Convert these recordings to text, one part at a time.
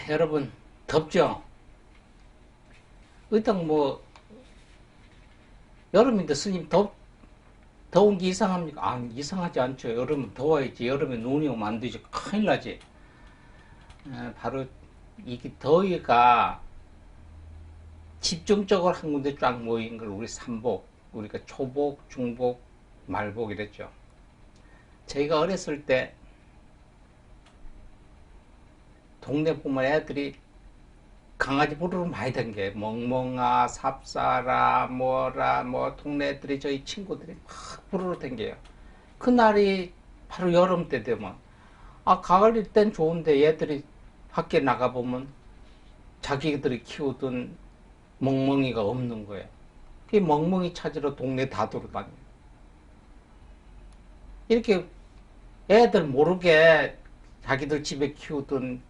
여러분, 덥죠? 일단 뭐, 여름인데 스님 더운 게 이상합니까? 아, 이상하지 않죠. 여름은 더워야지. 여름에 눈이 오면 안 되지. 큰일 나지. 바로 이게 더위가 집중적으로 한 군데 쫙 모인 걸 우리 삼복, 우리가 초복, 중복, 말복 이랬죠. 저희가 어렸을 때 동네 보면 애들이 강아지 부르러 많이 댕겨요. 멍멍아, 삽사라, 뭐라, 뭐, 동네 애들이 저희 친구들이 막 부르러 댕겨요. 그날이 바로 여름 때 되면, 아, 가을일 땐 좋은데 얘들이 밖에 나가보면 자기들이 키우던 멍멍이가 없는 거예요. 그 멍멍이 찾으러 동네 다 돌아다녀요. 이렇게 애들 모르게 자기들 집에 키우던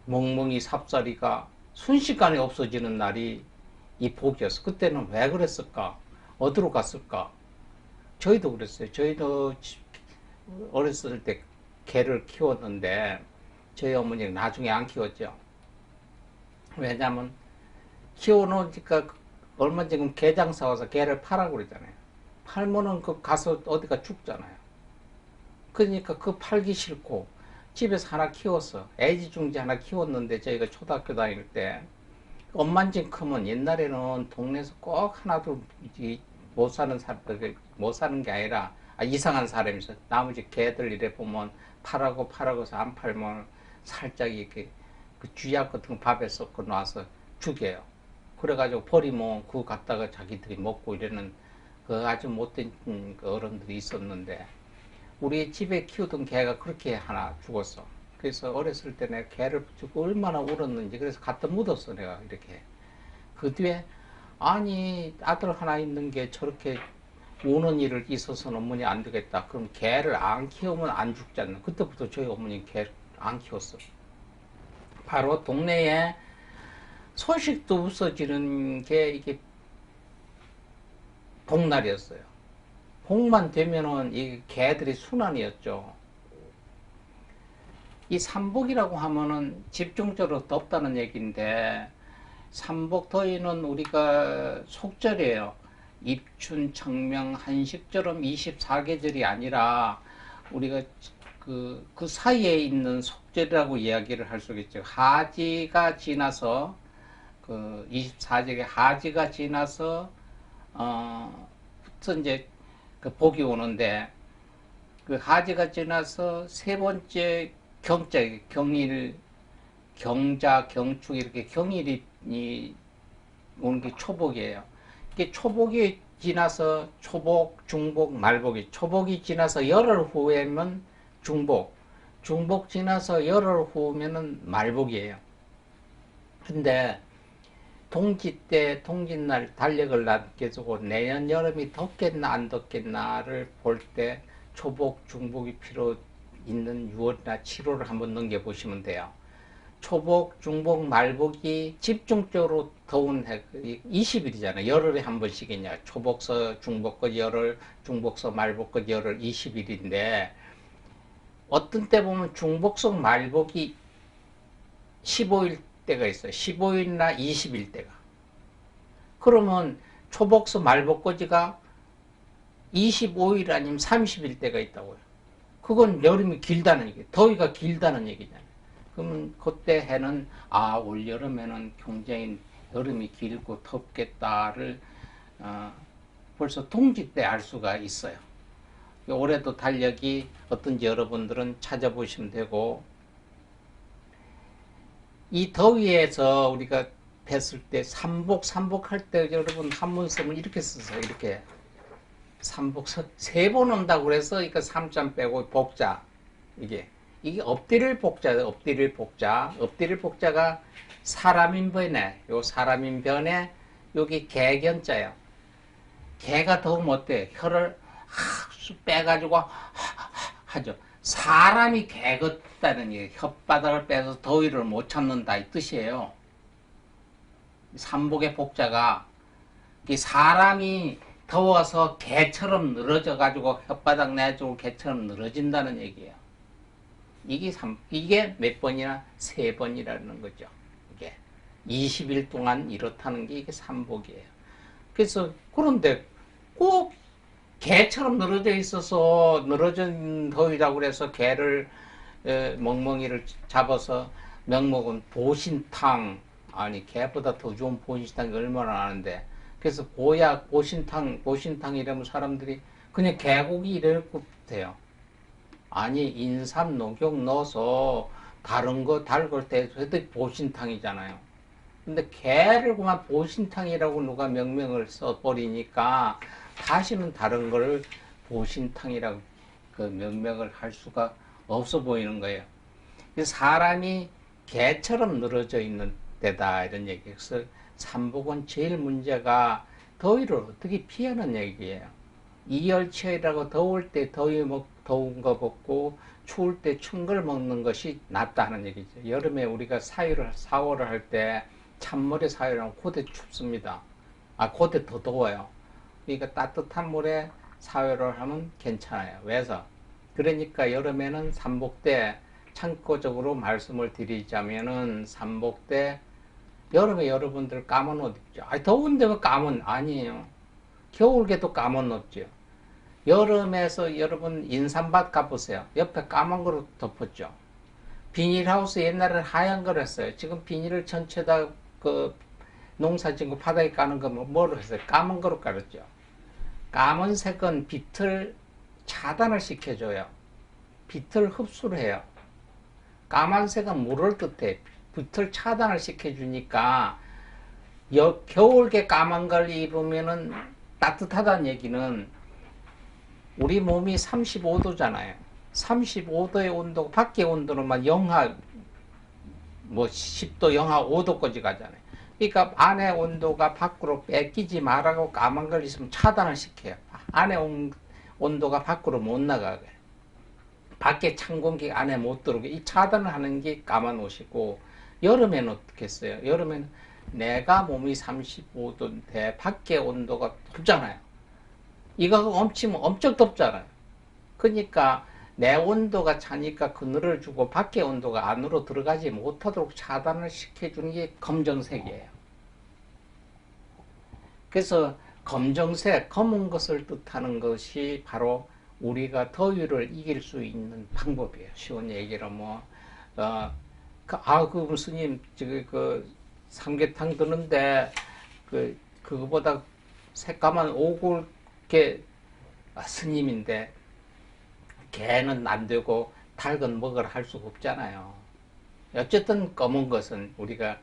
멍멍이 삽살이가 순식간에 없어지는 날이 이 복이었어. 그때는 왜 그랬을까? 어디로 갔을까? 저희도 그랬어요. 저희도 어렸을 때 개를 키웠는데 저희 어머니는 나중에 안 키웠죠. 왜냐하면 키워놓으니까 얼마 전에 개장 사와서 개를 파라고 그러잖아요. 팔면은 그 가서 어디가 죽잖아요. 그러니까 그 팔기 싫고 집에서 하나 키웠어. 애지중지 하나 키웠는데 저희가 초등학교 다닐 때 엄만진 크면 옛날에는 동네에서 꼭 하나도 못 사는 사람들 못 사는 게 아니라 이상한 사람이서 나머지 개들 이래 보면 파라고 해서 안 팔면 살짝 이렇게 그 쥐약 같은 거 밥에 섞어 놔서 죽여요. 그래가지고 버리면 그거 갖다가 자기들이 먹고 이러는 그 아주 못된 그 어른들이 있었는데 우리 집에 키우던 개가 그렇게 하나 죽었어. 그래서 어렸을 때 내가 개를 붙이고 얼마나 울었는지 그래서 갖다 묻었어 내가 이렇게. 그 뒤에 아니 아들 하나 있는 게 저렇게 우는 일을 있어서는 어머니 안 되겠다. 그럼 개를 안 키우면 안 죽잖아. 그때부터 저희 어머니 개 안 키웠어. 바로 동네에 소식도 없어지는 게 이게 복날이었어요. 복만 되면은 이 개들이 순환이었죠. 이 삼복이라고 하면은 집중적으로 덥다는 얘기인데 삼복 더위는 우리가 속절이에요. 입춘, 청명, 한식처럼 24계절이 아니라 우리가 그 사이에 있는 속절이라고 이야기를 할 수 있죠. 하지가 지나서 그 24節의 하지가 지나서 부터 이제 그 복이 오는데 그 하지가 지나서 세 번째 경자, 경일, 경자, 경축 이렇게 경일이 오는 게 초복이에요. 이게 초복이 지나서 초복, 중복, 말복이 초복이 지나서 열흘 후에면 중복, 중복 지나서 열흘 후면은 말복이에요. 근데 동지 때 동짓날 달력을 남겨두고 내년 여름이 덥겠나 안 덥겠나를 볼 때 초복, 중복이 필요 있는 6월이나 7월을 한번 넘겨보시면 돼요. 초복, 중복, 말복이 집중적으로 더운 해 20일이잖아요. 열흘에 한 번씩이냐. 초복서, 중복거 열흘, 중복서, 말복거 열흘 20일인데 어떤 때 보면 중복서, 말복이 15일 때가 있어요. 15일이나 20일 때가. 그러면 초복서, 말복거지가 25일 아니면 30일 때가 있다고요. 그건 여름이 길다는 얘기예요. 더위가 길다는 얘기잖아요. 그러면 그때 해는 올 여름에는 굉장히 여름이 길고 덥겠다를 벌써 동지 때 알 수가 있어요. 올해도 달력이 어떤지 여러분들은 찾아보시면 되고 이 더위에서 우리가 뵀을 때 삼복할 때 여러분 한문 쓰면 이렇게 쓰세요. 이렇게 삼복 세 번 온다고 그래서 그러니까 삼자 빼고 복자 이게 엎드릴 복자예요. 엎드릴 복자. 엎드릴 복자가 사람인 변에 요 사람인 변에 여기 개견자예요. 개가 더우면 어때? 혀를 쑥 빼가지고 하죠. 사람이 개 같다는 얘기예요. 혓바닥을 빼서 더위를 못 참는다 이 뜻이에요. 삼복의 복자가 사람이 더워서 개처럼 늘어져 가지고 혓바닥 내주고 개처럼 늘어진다는 얘기예요. 이게 몇 번이나 3번이라는 거죠. 이게 20일 동안 이렇다는 게 이게 삼복이에요. 그래서 그런데 꼭 개처럼 늘어져 있어서 늘어진 더위라고 그래서 개를 멍멍이를 잡아서 명목은 보신탕, 아니 개보다 더 좋은 보신탕이 얼마나 아는데, 그래서 보약 보신탕 이러면 사람들이 그냥 개고기 이래고 돼요. 아니 인삼 녹용 넣어서 다른 거 달걸 때 해도 보신탕이잖아요. 근데 개를 그만 보신탕이라고 누가 명명을 써버리니까 다시는 다른 거를 보신탕이라고 그 명명을 할 수가 없어 보이는 거예요. 사람이 개처럼 늘어져 있는 데다 이런 얘기에서 삼복은 제일 문제가 더위를 어떻게 피하는 얘기예요. 이열치열이라고 더울 때 더운 거 먹고 추울 때 추운 걸 먹는 것이 낫다는 얘기죠. 여름에 우리가 사월을 할 때 찬물에 사유하면 고대 춥습니다. 고대 더 더워요. 그러니까 따뜻한 물에 사유를 하면 괜찮아요. 왜서? 그러니까 여름에는 삼복 때 참고적으로 말씀을 드리자면은 삼복 때 여름에 여러분들 까만 옷 입죠. 더운데 왜 까만? 아니에요. 겨울에도 까만 없죠. 여름에서 여러분 인삼밭 가보세요. 옆에 까만 거로 덮었죠. 비닐하우스 옛날에는 하얀 걸 했어요. 지금 비닐을 전체다 그 농사짓고 바닥에 까는 거 뭐로 했어요? 까만 거로 깔았죠. 까만색은 빛을 차단을 시켜줘요. 빛을 흡수를 해요. 까만색은 물을 뜻해. 빛을 차단을 시켜주니까 겨울에 까만 걸 입으면은 따뜻하다는 얘기는 우리 몸이 35도잖아요. 35도의 온도, 밖의 온도는 막 영하 10도, 영하 5도까지 가잖아요. 그러니까 안의 온도가 밖으로 뺏기지 말라고 까만 걸 있으면 차단을 시켜요. 안의 온도가 밖으로 못 나가게. 밖에 찬 공기 안에 못 들어오게. 이 차단을 하는 게 까만 옷이고, 여름에는 어떻게 했어요? 여름에는 내가 몸이 35도인데 밖의 온도가 덥잖아요. 이거 엄치면 엄청 덥잖아요. 그러니까 내 온도가 차니까 그늘을 주고 밖의 온도가 안으로 들어가지 못하도록 차단을 시켜주는 게 검정색이에요. 그래서 검정색, 검은 것을 뜻하는 것이 바로 우리가 더위를 이길 수 있는 방법이에요. 쉬운 얘기로 스님, 삼계탕 드는데, 그거보다 새까만 오골개, 스님인데, 개는 안 되고, 닭은 먹으라 할 수가 없잖아요. 어쨌든 검은 것은 우리가,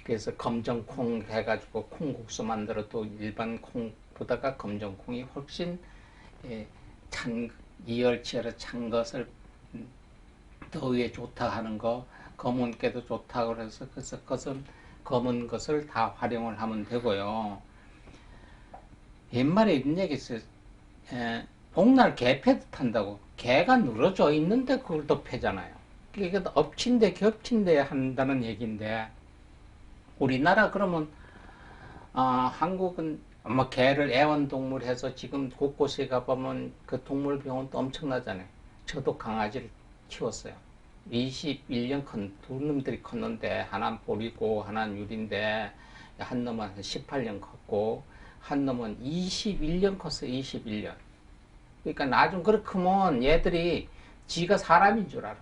그래서 검정콩 해가지고 콩국수 만들어도 일반 콩보다가 검정콩이 훨씬, 이열치열에 찬 것을 더위에 좋다 하는 거, 검은 깨도 좋다고 해서 그것은 검은 것을 다 활용을 하면 되고요. 옛말에 이런 얘기 있어요. 복날 개패도 탄다고. 개가 늘어져 있는데 그걸 또 패잖아요. 이게 엎친데 겹친데 한다는 얘기인데, 우리나라 그러면 한국은 개를 애완동물 해서 지금 곳곳에 가보면 그 동물병원도 엄청나잖아요. 저도 강아지를 키웠어요. 21년 두 놈들이 컸는데, 하나는 보리고 하나는 유리인데, 한 놈은 18년 컸고 한 놈은 21년 컸어요. 21년. 그러니까 나중 그렇게 크면 얘들이 지가 사람인 줄 알아.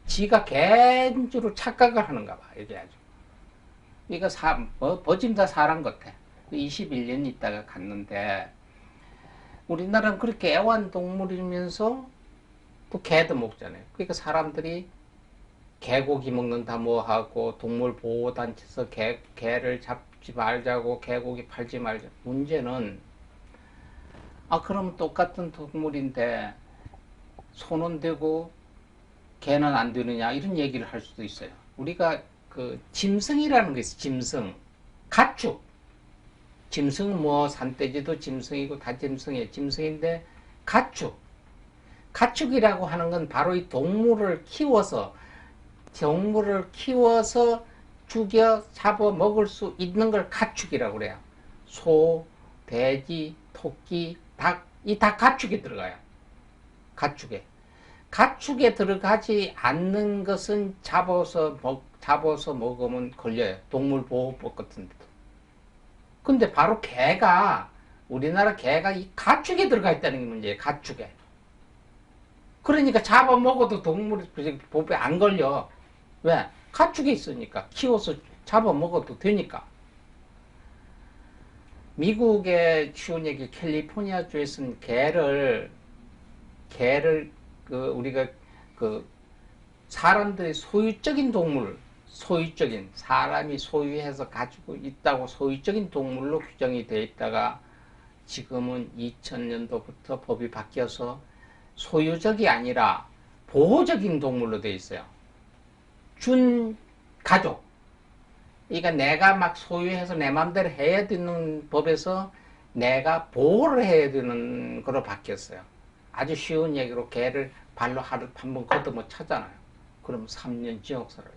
지가 개인 줄을 착각을 하는가 봐. 이게 아주. 이거 버짐다 사람 같아. 21년 있다가 갔는데, 우리나라는 그렇게 애완동물이면서 또 개도 먹잖아요. 그러니까 사람들이 개고기 먹는다 하고, 동물보호단체에서 개를 잡지 말자고, 개고기 팔지 말자. 문제는, 그럼 똑같은 동물인데 손은 되고 개는 안 되느냐, 이런 얘기를 할 수도 있어요. 우리가 짐승이라는 게 있어요. 짐승, 가축. 짐승은 산돼지도 짐승이고 다 짐승이에요. 짐승인데 가축이라고 하는 건 바로 이 동물을 키워서 죽여 잡아 먹을 수 있는 걸 가축이라고 그래요. 소, 돼지, 토끼, 닭, 이 다 가축에 들어가요. 가축에. 가축에 들어가지 않는 것은 잡아서 먹으면 걸려요. 동물보호법 같은 데도. 근데 바로 개가, 우리나라 개가 이 가축에 들어가 있다는 게 문제예요. 가축에. 그러니까 잡아먹어도 동물보호법에 안 걸려. 왜? 가축에 있으니까. 키워서 잡아먹어도 되니까. 미국의 쉬운 얘기, 캘리포니아주에서는 개를 우리가 사람들의 소유적인 동물, 소유적인 사람이 소유해서 가지고 있다고 소유적인 동물로 규정이 되어 있다가 지금은 2000년도부터 법이 바뀌어서 소유적이 아니라 보호적인 동물로 되어 있어요. 준 가족. 그러니까 내가 막 소유해서 내 마음대로 해야 되는 법에서 내가 보호를 해야 되는 거로 바뀌었어요. 아주 쉬운 얘기로 개를 발로 하루 한 번 걷으면 차잖아요. 그럼 3년 지옥 살아요.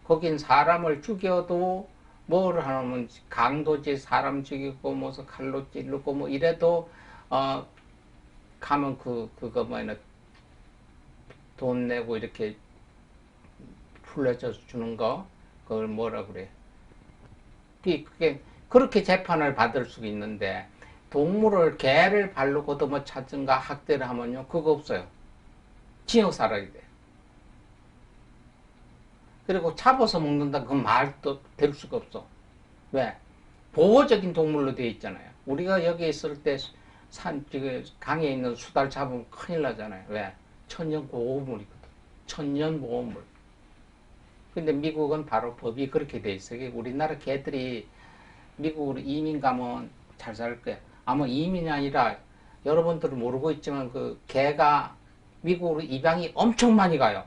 거긴 사람을 죽여도 뭐를 하면 강도지 사람 죽이고 무슨 칼로 찌르고 뭐 이래도 가면 그거 뭐냐 돈 내고 이렇게 풀려져 주는 거 그걸 뭐라 그래? 그게 그렇게 재판을 받을 수 있는데 동물을 개를 발로 걷어뭐 찾든가 학대를 하면요 그거 없어요. 징역 살아야 돼. 그리고 잡아서 먹는다 그 말도 될 수가 없어. 왜? 보호적인 동물로 되어 있잖아요. 우리가 여기 있을 때 강에 있는 수달 잡으면 큰일 나잖아요. 왜? 천연 보호물이거든. 천연 보호물. 근데 미국은 바로 법이 그렇게 돼 있어요. 우리나라 개들이 미국으로 이민 가면 잘 살 거야. 아마 이민이 아니라 여러분들은 모르고 있지만 그 개가 미국으로 입양이 엄청 많이 가요.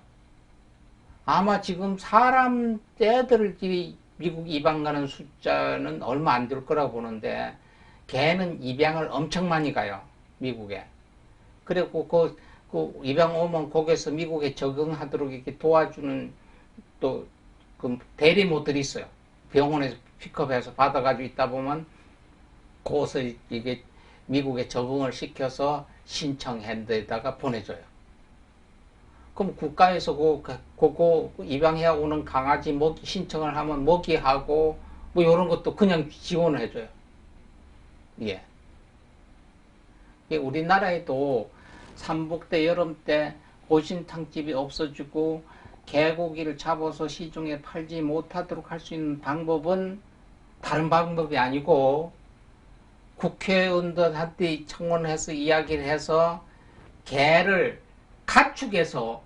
아마 지금 사람 떼들끼리 미국 입양 가는 숫자는 얼마 안 될 거라고 보는데 개는 입양을 엄청 많이 가요. 미국에. 그리고 그 입양 오면 거기서 미국에 적응하도록 이렇게 도와주는 또 그 대리모들이 있어요. 병원에서 픽업해서 받아가지고 있다 보면 거기서 이게 미국에 적응을 시켜서 신청핸드에다가 보내줘요. 그럼 국가에서 그거 입양해 오는 강아지 먹이 신청을 하면 먹이하고 뭐 이런 것도 그냥 지원을 해줘요. 예. 우리나라에도 삼복 때 여름 때 호신탕집이 없어지고 개고기를 잡아서 시중에 팔지 못하도록 할 수 있는 방법은 다른 방법이 아니고 국회의원들한테 청원해서 이야기를 해서 개를 가축에서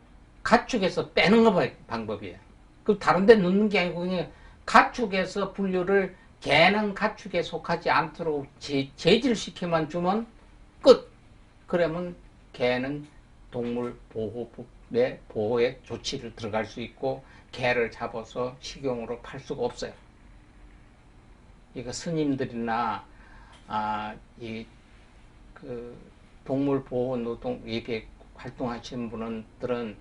빼는 거 방법이에요. 그 다른 데 넣는 게 아니고 그냥 가축에서 분류를 개는 가축에 속하지 않도록 제질시켜만 주면 끝. 그러면 개는 동물 보호법의 보호에 조치를 들어갈 수 있고 개를 잡아서 식용으로 팔 수가 없어요. 이거 스님들이나 동물 보호 노동 이게 활동하시는 분들은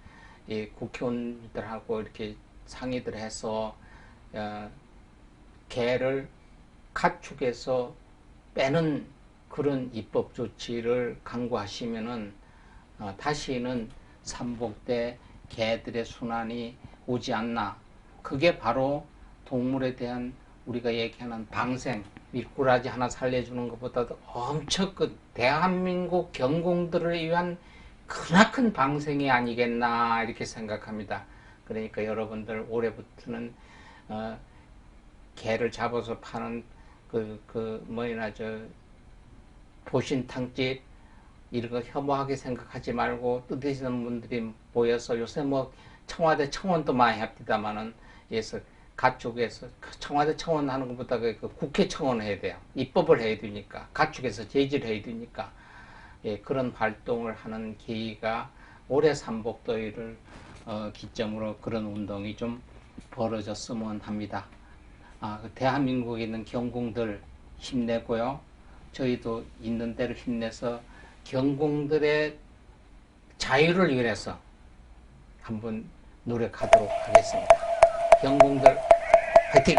이 국회의원들하고 이렇게 상의들 해서 개를 가축에서 빼는 그런 입법 조치를 강구하시면은 다시는 삼복 때 개들의 순환이 오지 않나. 그게 바로 동물에 대한 우리가 얘기하는 방생, 미꾸라지 하나 살려주는 것보다도 엄청 대한민국 경공들을 위한 크나큰 방생이 아니겠나 이렇게 생각합니다. 그러니까 여러분들 올해부터는 개를 잡아서 파는 보신탕집 이런 거 혐오하게 생각하지 말고 뜻하시는 분들이 모여서 요새 뭐 청와대 청원도 많이 합니다만은 그래서 가축에서 청와대 청원하는 것보다 그 국회 청원을 해야 돼요. 입법을 해야 되니까 가축에서 제지를 해야 되니까 그런 활동을 하는 계기가 올해 삼복더위를 기점으로 그런 운동이 좀 벌어졌으면 합니다. 대한민국에 있는 경공들 힘내고요. 저희도 있는 대로 힘내서 경공들의 자유를 위해서 한번 노력하도록 하겠습니다. 경공들 화이팅!